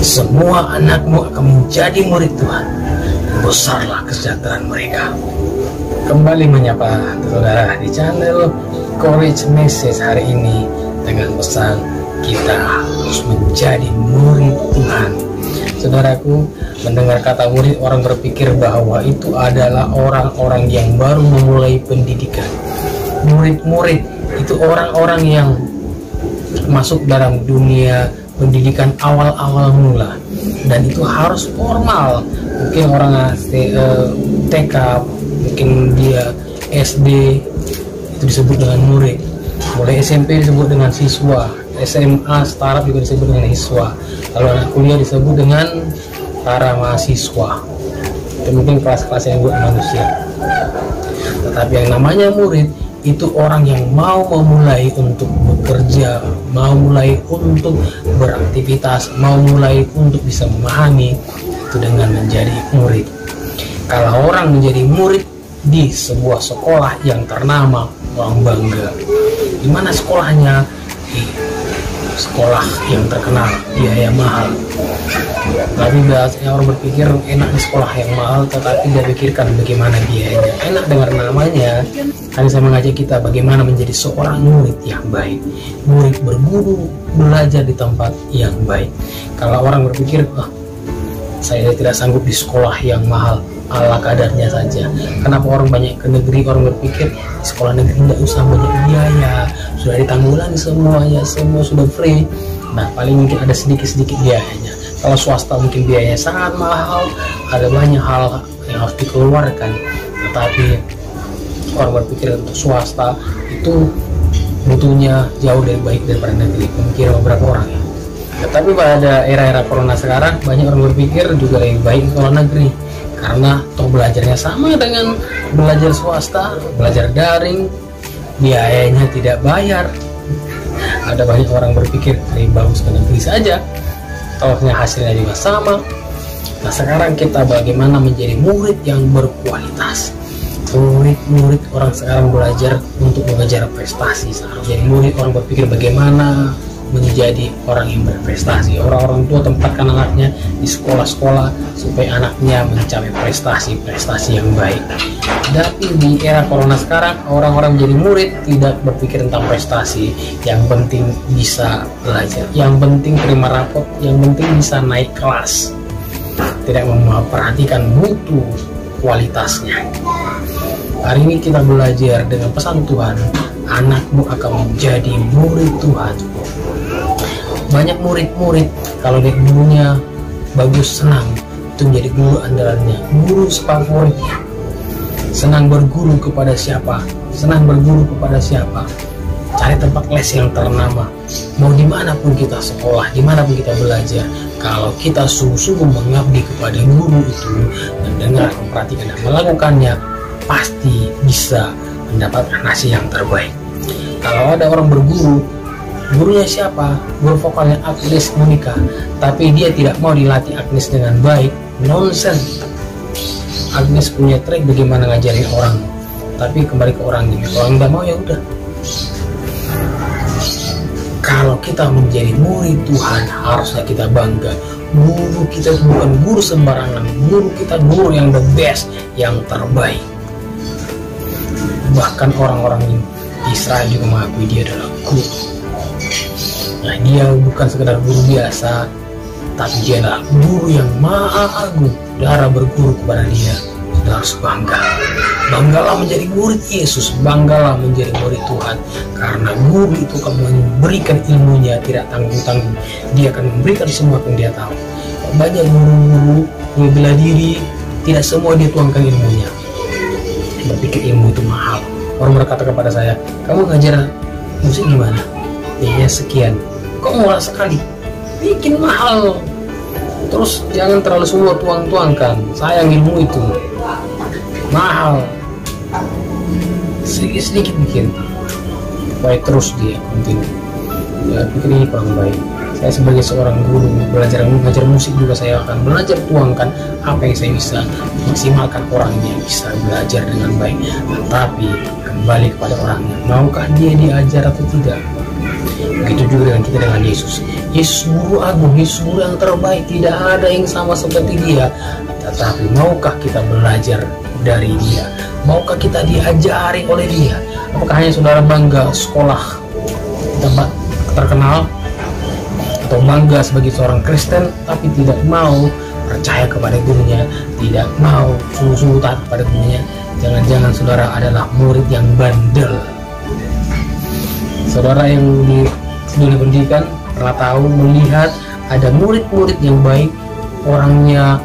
semua anakmu akan menjadi murid Tuhan. Besarlah kesejahteraan mereka. Kembali menyapa saudara di channel Courage Message hari ini dengan pesan kita harus menjadi murid Tuhan. Saudaraku, mendengar kata murid, orang berpikir bahwa itu adalah orang-orang yang baru memulai pendidikan. Murid-murid itu orang-orang yang masuk dalam dunia pendidikan awal-awal mula, dan itu harus formal. Mungkin orang TK, mungkin dia SD, itu disebut dengan murid. Mulai SMP disebut dengan siswa, SMA startup juga disebut dengan siswa, lalu anak kuliah disebut dengan para mahasiswa. Itu mungkin kelas-kelas yang buat manusia. Tetapi yang namanya murid itu orang yang mau memulai untuk bekerja, mau mulai untuk beraktivitas, mau mulai untuk bisa memahami, itu dengan menjadi murid. Kalau orang menjadi murid di sebuah sekolah yang ternama, orang bangga. Di mana sekolahnya? Di sekolah yang terkenal, biaya mahal. Tapi biasanya orang berpikir enak di sekolah yang mahal, tetapi tidak pikirkan bagaimana biayanya. Enak dengar namanya. Hari saya mengajak kita bagaimana menjadi seorang murid yang baik. Murid berguru, belajar di tempat yang baik. Kalau orang berpikir, saya tidak sanggup di sekolah yang mahal, ala kadarnya saja. Kenapa orang banyak ke negeri? Orang berpikir sekolah negeri tidak usah banyak biaya, sudah ditanggulangi semuanya, semua sudah free. Nah, paling mungkin ada sedikit-sedikit biayanya. Kalau swasta mungkin biayanya sangat mahal, ada banyak hal yang harus dikeluarkan. Tetapi orang berpikir untuk swasta itu mutunya jauh lebih baik daripada negeri. Pemikiran beberapa orang ya. Tetapi pada era-era corona sekarang, banyak orang berpikir juga lebih baik sekolah negeri, karena toh belajarnya sama dengan belajar swasta, belajar daring, biayanya tidak bayar. Ada banyak orang berpikir lebih bagus ke negeri saja, tohnya hasilnya juga sama. Nah, sekarang kita bagaimana menjadi murid yang berkualitas. Murid orang sekarang belajar untuk mengejar prestasi. Seharusnya jadi murid orang berpikir bagaimana menjadi orang yang berprestasi. Orang-orang tua tempatkan anaknya di sekolah-sekolah supaya anaknya mencapai prestasi yang baik. Tapi di era corona sekarang, orang-orang menjadi murid tidak berpikir tentang prestasi. Yang penting bisa belajar, yang penting terima rapot, yang penting bisa naik kelas. Tidak memperhatikan mutu kualitasnya. Hari ini kita belajar dengan pesan Tuhan, anakmu akan menjadi murid Tuhan. Banyak murid-murid kalau dia gurunya bagus, senang, itu menjadi guru andalannya, guru favoritnya. Senang berguru kepada siapa? Senang berguru kepada siapa? Cari tempat les yang ternama. Mau dimanapun kita sekolah, dimanapun kita belajar, kalau kita sungguh-sungguh mengabdi kepada guru itu, mendengar, memperhatikan, dan melakukannya, pasti bisa mendapatkan hasil yang terbaik. Kalau ada orang berguru, gurunya siapa? Guru vokalnya Agnes Monica, tapi dia tidak mau dilatih Agnes dengan baik, nonsense. Agnes punya trik bagaimana ngajarin orang, tapi kembali ke orangnya. Orang nggak mau, ya udah. Kalau kita menjadi murid Tuhan, harusnya kita bangga. Guru kita bukan guru sembarangan, guru kita guru yang the best, yang terbaik. Bahkan orang-orang Israel juga mengakui dia adalah guru. Nah, dia bukan sekedar guru biasa, tapi dia adalah guru yang maha agung. Saudara berguru kepada dia, saudara harus bangga. Banggalah menjadi murid Yesus, banggalah menjadi murid Tuhan, karena guru itu akan memberikan ilmunya tidak tanggung-tanggung. Dia akan memberikan semua yang dia tahu. Banyak guru-guru yang bela diri, tidak semua dia tuangkan ilmunya. Berpikir ilmu itu mahal. Orang berkata kepada saya, kamu ngajar musik gimana? Ya sekian. Kok murah sekali? Bikin mahal. Terus jangan terlalu semua tuang-tuangkan. Sayang ilmu itu mahal. Sedikit-sedikit bikin. Baik terus dia continue. Ya, pikir ini kurang baik. Saya sebagai seorang guru mengajar musik juga, saya akan belajar tuangkan apa yang saya bisa, maksimalkan orangnya bisa belajar dengan baik. Tapi kembali kepada orangnya, maukah dia diajar atau tidak? Begitu juga dengan kita dengan Yesus. Yesus guru agung, Yesus guru yang terbaik, tidak ada yang sama seperti dia. Tetapi maukah kita belajar dari dia? Maukah kita diajari oleh dia? Apakah hanya saudara bangga sekolah tempat terkenal, atau bangga sebagai seorang Kristen tapi tidak mau percaya kepada gurunya, tidak mau sungguh-sungguh taat kepada gurunya? Jangan-jangan saudara adalah murid yang bandel. Saudara yang di dunia pendidikan pernah tahu, melihat ada murid-murid yang baik, orangnya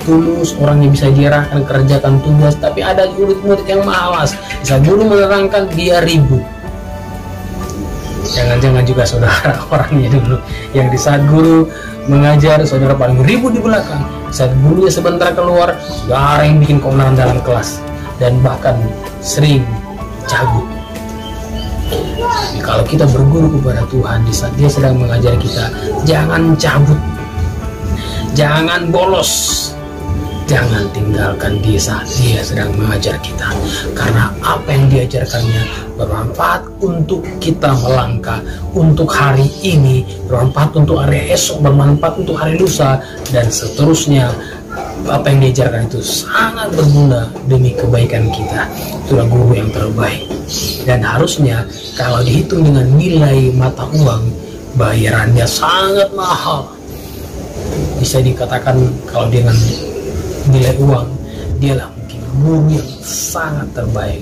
tulus, orangnya bisa diarahkan kerjakan tugas, tapi ada murid-murid yang malas. Saat guru menerangkan, dia ribut. Jangan-jangan juga saudara orangnya dulu yang di saat guru mengajar, saudara paling ribut di belakang. Saat gurunya sebentar keluar, saudara yang bikin keonaran dalam kelas dan bahkan sering cabut. Jadi kalau kita berguru kepada Tuhan di saat dia sedang mengajar kita, jangan cabut, jangan bolos, jangan tinggalkan dia saat dia sedang mengajar kita. Karena apa yang diajarkannya bermanfaat untuk kita melangkah, untuk hari ini, bermanfaat untuk hari esok, bermanfaat untuk hari lusa, dan seterusnya. Apa yang diajarkan itu sangat berguna demi kebaikan kita. Itulah guru yang terbaik. Dan harusnya kalau dihitung dengan nilai mata uang, bayarannya sangat mahal. Bisa dikatakan kalau dengan nilai uang, dialah mungkin guru yang sangat terbaik.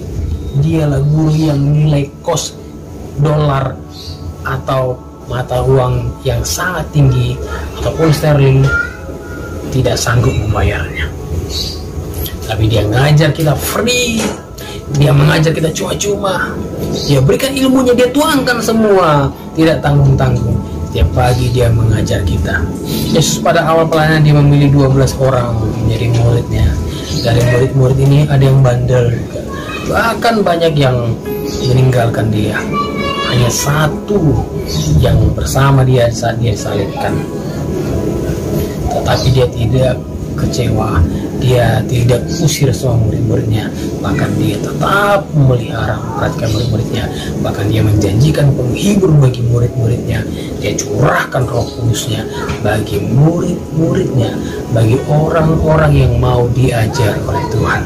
Dialah guru yang nilai kos dolar atau mata uang yang sangat tinggi ataupun sterling tidak sanggup membayarnya. Tapi dia ngajar kita free, dia mengajar kita cuma-cuma, dia berikan ilmunya, dia tuangkan semua, tidak tanggung-tanggung. Setiap pagi dia mengajar kita. Yesus pada awal pelayanan dia memilih 12 orang menjadi muridnya. Dari murid-murid ini ada yang bandel juga, bahkan banyak yang meninggalkan dia. Hanya satu yang bersama dia saat dia disalibkan. Tetapi dia tidak kecewa, dia tidak usir semua murid-muridnya, bahkan dia tetap memelihara, memperhatikan murid-muridnya, bahkan dia menjanjikan penghibur bagi murid-muridnya. Dia curahkan Roh Kudusnya bagi murid-muridnya, bagi orang-orang yang mau diajar oleh Tuhan.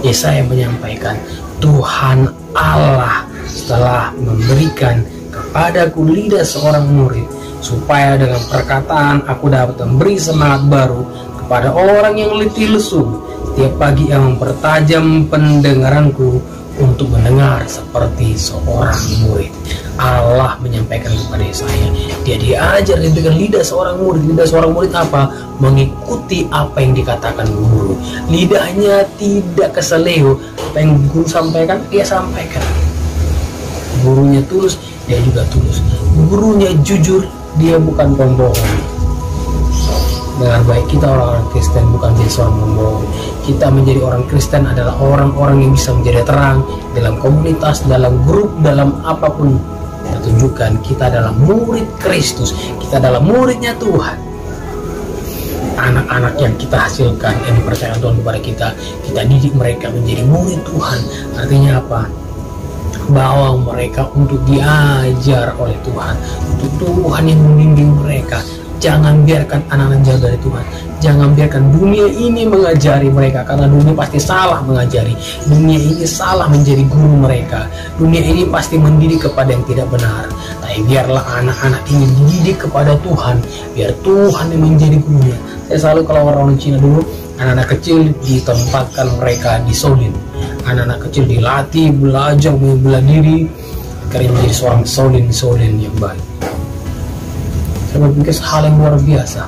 Yesaya menyampaikan, Tuhan Allah telah memberikan kepadaku lidah seorang murid, supaya dengan perkataan aku dapat memberi semangat baru kepada orang yang letih lesu. Setiap pagi yang mempertajam pendengaranku untuk mendengar seperti seorang murid. Allah menyampaikan kepada saya, dia diajar dengan lidah seorang murid. Lidah seorang murid apa? Mengikuti apa yang dikatakan guru. Lidahnya tidak keseleo, apa yang guru sampaikan dia sampaikan. Gurunya tulus, dia juga tulus. Gurunya jujur, dia bukan pembohong. Dengan baik, kita orang-orang Kristen bukan jadi seorang pembohong. Kita menjadi orang Kristen adalah orang-orang yang bisa menjadi terang dalam komunitas, dalam grup, dalam apapun. Kita tunjukkan kita adalah murid Kristus, kita adalah muridnya Tuhan. Anak-anak yang kita hasilkan, yang dipercayakan Tuhan kepada kita, kita didik mereka menjadi murid Tuhan. Artinya apa? Bawa mereka untuk diajar oleh Tuhan, untuk Tuhan yang membimbing mereka. Jangan biarkan anak-anak jauh dari Tuhan. Jangan biarkan dunia ini mengajari mereka, karena dunia pasti salah mengajari. Dunia ini salah menjadi guru mereka. Dunia ini pasti mendidik kepada yang tidak benar. Tapi biarlah anak-anak ini dididik kepada Tuhan, biar Tuhan yang menjadi gurunya. Saya selalu kalau orang-orang Cina dulu, anak-anak kecil ditempatkan mereka di Shaolin. Anak-anak kecil dilatih, belajar bela diri, agar menjadi seorang Shaolin yang baik. Saya berpikir hal yang luar biasa.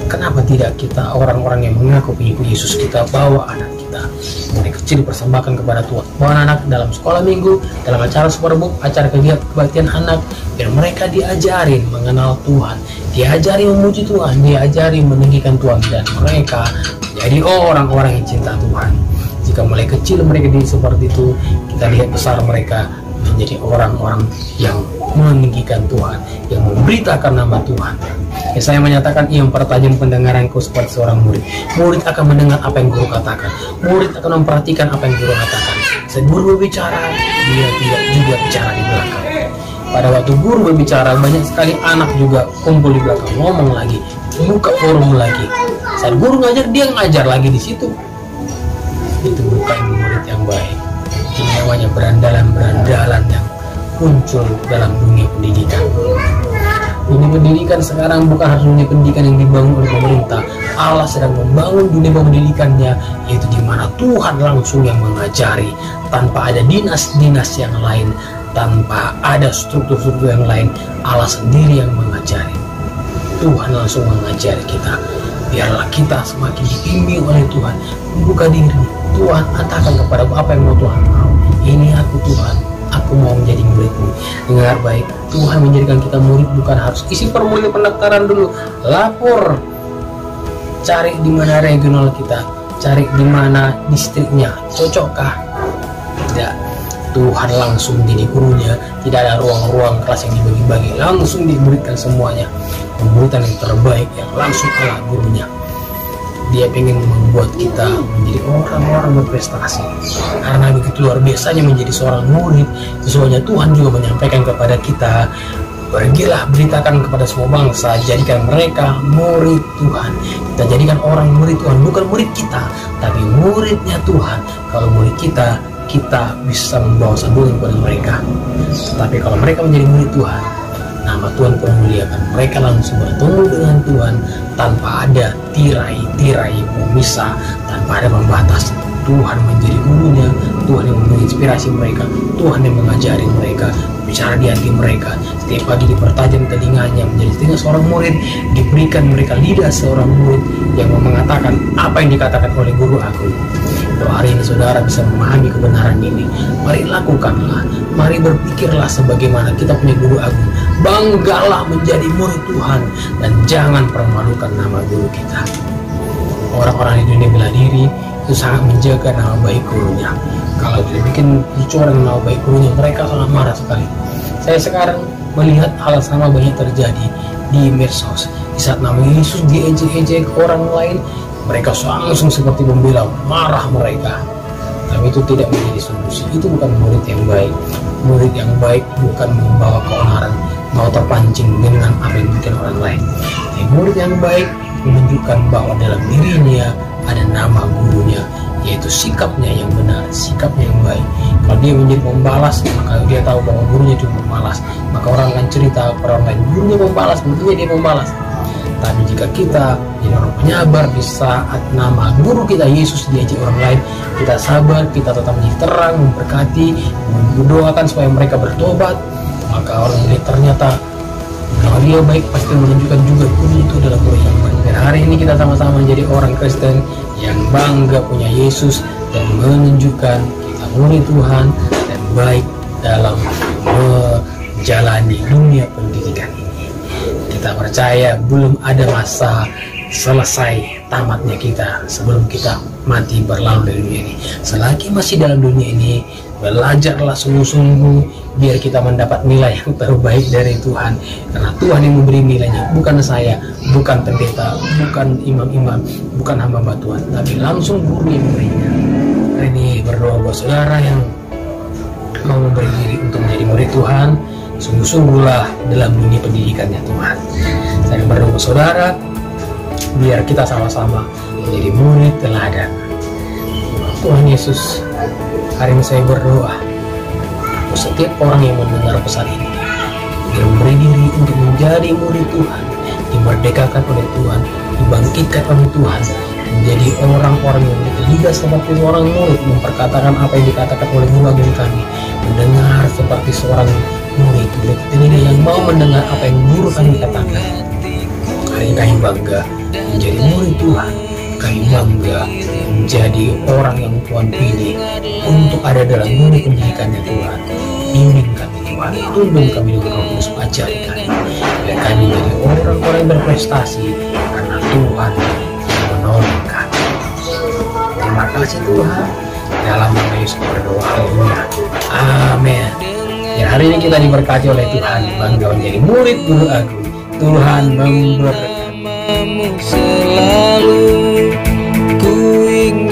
Kenapa tidak kita orang-orang yang mengaku pengikut Yesus, kita bawa anak kita dari kecil dipersembahkan kepada Tuhan. Bawa anak dalam sekolah minggu, dalam acara superbook, acara kegiatan kebaktian anak, biar mereka diajarin mengenal Tuhan, diajari memuji Tuhan, diajari meninggikan Tuhan, dan mereka jadi orang-orang yang cinta Tuhan. Jika mulai kecil mereka seperti itu, kita lihat besar mereka menjadi orang-orang yang meninggikan Tuhan, yang memberitakan nama Tuhan. Saya menyatakan, ia mempertajam pendengaranku seperti seorang murid. Murid akan mendengar apa yang guru katakan. Murid akan memperhatikan apa yang guru katakan. Saat guru berbicara, dia tidak juga bicara di belakang. Pada waktu guru berbicara, banyak sekali anak juga kumpul di belakang, ngomong lagi, buka forum lagi. Saat guru ngajar, dia ngajar lagi di situ. Itu bukan murid yang baik. Ini namanya berandalan-berandalan yang muncul dalam dunia pendidikan. Dunia pendidikan sekarang bukan harus dunia pendidikan yang dibangun oleh pemerintah. Allah sedang membangun dunia pendidikannya, yaitu di mana Tuhan langsung yang mengajari, tanpa ada dinas-dinas yang lain, tanpa ada struktur-struktur yang lain. Allah sendiri yang mengajari. Tuhan langsung mengajari kita. Biarlah kita semakin dibimbing oleh Tuhan. Buka diri. Tuhan, katakan kepadaku apa yang mau Tuhan mau. Ini aku Tuhan, aku mau menjadi murid-Mu. Dengar baik, Tuhan menjadikan kita murid bukan harus isi formulir pendaftaran dulu, lapor, cari di mana regional kita, cari di mana distriknya, cocokkah? Tidak. Tuhan langsung jadi gurunya, tidak ada ruang-ruang kelas yang dibagi-bagi, langsung dimuridkan semuanya. Pemuridan yang terbaik yang langsung Allah gurunya. Dia ingin membuat kita menjadi orang-orang berprestasi, karena begitu luar biasanya menjadi seorang murid. Sesuanya Tuhan juga menyampaikan kepada kita, pergilah beritakan kepada semua bangsa, jadikan mereka murid Tuhan. Kita jadikan orang murid Tuhan, bukan murid kita, tapi muridnya Tuhan. Kalau murid kita, kita bisa membawa sanduran kepada mereka. Tetapi kalau mereka menjadi murid Tuhan, nama Tuhan permuliakan. Mereka langsung bertemu dengan Tuhan tanpa ada tirai-tirai pemisah, tanpa ada pembatas. Tuhan menjadi gurunya, Tuhan yang menginspirasi mereka, Tuhan yang mengajari mereka, bicara di hati mereka. Setiap pagi dipertajam telinganya menjadi telinga seorang murid, diberikan mereka lidah seorang murid yang mengatakan apa yang dikatakan oleh guru agung. Doa hari ini saudara bisa memahami kebenaran ini. Mari lakukanlah, mari berpikirlah sebagaimana kita punya guru agung. Banggalah menjadi murid Tuhan dan jangan permalukan nama guru kita. Orang-orang di dunia bela diri itu sangat menjaga nama baik gurunya. Kalau dia bikin dicoreng nama baik gurunya, mereka sangat marah sekali. Saya sekarang melihat hal sama banyak terjadi di medsos. Di saat nama Yesus diejek-ejek orang lain, mereka langsung seperti membela, marah mereka. Tapi itu tidak menjadi solusi. Itu bukan murid yang baik. Murid yang baik bukan membawa keonaran, mau terpancing dengan apa yang dibikin orang lain. Tapi murid yang baik menunjukkan bahwa dalam dirinya ada nama gurunya, yaitu sikapnya yang benar, sikapnya yang baik. Kalau dia menjadi pembalas, maka dia tahu bahwa gurunya cuma pembalas. Maka orang akan cerita kepada orang lain, gurunya pembalas, tentunya dia pembalas. Tapi jika kita jadi orang penyabar di saat nama guru kita Yesus diajak orang lain, kita sabar, kita tetap menjadi terang, memberkati, mendoakan supaya mereka bertobat, maka orang melihat ternyata kalau dia baik pasti menunjukkan juga guru itu adalah guru yang baik. Dan hari ini kita sama-sama menjadi orang Kristen yang bangga punya Yesus dan menunjukkan kita murid Tuhan dan baik dalam menjalani dunia pendidikan ini. Kita percaya belum ada masa selesai tamatnya kita sebelum kita mati berlalu dari dunia ini. Selagi masih dalam dunia ini, belajarlah sungguh-sungguh biar kita mendapat nilai yang terbaik dari Tuhan. Karena Tuhan yang memberi nilainya, bukan saya, bukan pendeta, bukan imam-imam, bukan hamba Tuhan, tapi langsung guru yang memberinya. Hari ini berdoa buat saudara yang mau memberi diri untuk menjadi murid Tuhan. Sungguh-sungguhlah dalam dunia pendidikannya Tuhan. Saya berdoa saudara, biar kita sama-sama menjadi murid teladan Tuhan Yesus. Hari ini saya berdoa untuk setiap orang yang mendengar pesan ini, biar memberi diri untuk menjadi murid Tuhan, dimerdekakan oleh Tuhan, dibangkitkan oleh Tuhan, menjadi orang-orang yang berliga seperti seorang murid, memperkatakan apa yang dikatakan oleh guru agung kami, mendengar seperti seorang murid, telinga yang mau mendengar apa yang guru kami katakan. Hari ini kami bangga menjadi murid Tuhan, kami bangga menjadi orang yang Tuhan pilih untuk ada dalam dunia pendidikannya Tuhan. Bimbing kami Tuhan, tuntun kami dengan Roh Kudus, ajari kami, biar kami menjadi orang-orang yang berprestasi karena Tuhan menolong kami. Terima kasih Tuhan, dalam nama Yesus berdoa, haleluya, amin. Ya, hari ini kita diberkati oleh Tuhan, bangga menjadi murid guru agung. Tuhan memberkati. Selalu ku ingin